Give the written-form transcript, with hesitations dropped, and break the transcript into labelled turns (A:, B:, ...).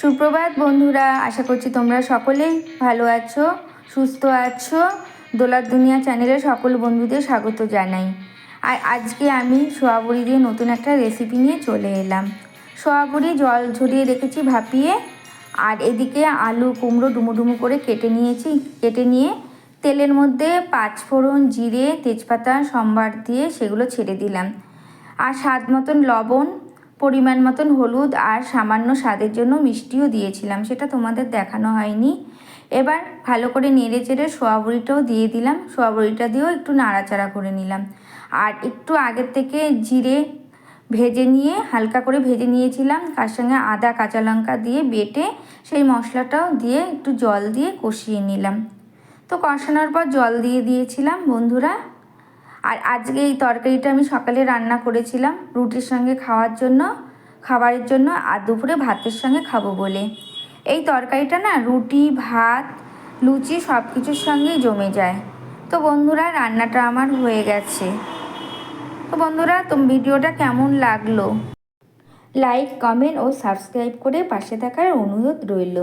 A: সুপ্রভাত বন্ধুরা, আশা করছি তোমরা সকলেই ভালো আছো, সুস্থ আছো। দোলার দুনিয়া চ্যানেলে সকল বন্ধুদের স্বাগত জানাই। আর আজকে আমি সোয়াবড়ি দিয়ে নতুন একটা রেসিপি নিয়ে চলে এলাম। সোয়াবড়ি জল ঝরিয়ে রেখেছি ভাপিয়ে, আর এদিকে আলু কুমড়ো ডুমো ডুমো করে কেটে নিয়ে তেলের মধ্যে পাঁচফোড়ন, জিরে, তেজপাতা সম্বার দিয়ে সেগুলো ছেড়ে দিলাম। আর স্বাদ মতন লবণ, পরিমাণ মতন হলুদ আর সামান্য স্বাদের জন্য মিষ্টিও দিয়েছিলাম, সেটা তোমাদের দেখানো হয়নি। এবার ভালো করে নেড়ে চেড়ে সোয়াবড়িটাও দিয়ে দিলাম। সোয়াবড়িটা দিয়েও একটু নাড়াচাড়া করে নিলাম। আর একটু আগের থেকে জিরে ভেজে নিয়ে হালকা করে ভেজে নিয়েছিলাম, তার সঙ্গে আদা কাঁচা লঙ্কা দিয়ে বেটে সেই মশলাটাও দিয়ে একটু জল দিয়ে কষিয়ে নিলাম। তো কষানোর পর জল দিয়ে দিয়েছিলাম বন্ধুরা। আর আজকে এই তরকারিটা আমি সকালে রান্না করেছিলাম রুটির সঙ্গে খাবারের জন্য, আর দুপুরে ভাতের সঙ্গে খাবো বলে। এই তরকারিটা না রুটি, ভাত, লুচি সব কিছুর সঙ্গেই জমে যায়। তো বন্ধুরা, রান্নাটা আমার হয়ে গেছে। তো বন্ধুরা, ভিডিওটা কেমন লাগলো লাইক, কমেন্ট ও সাবস্ক্রাইব করে পাশে থাকার অনুরোধ রইল।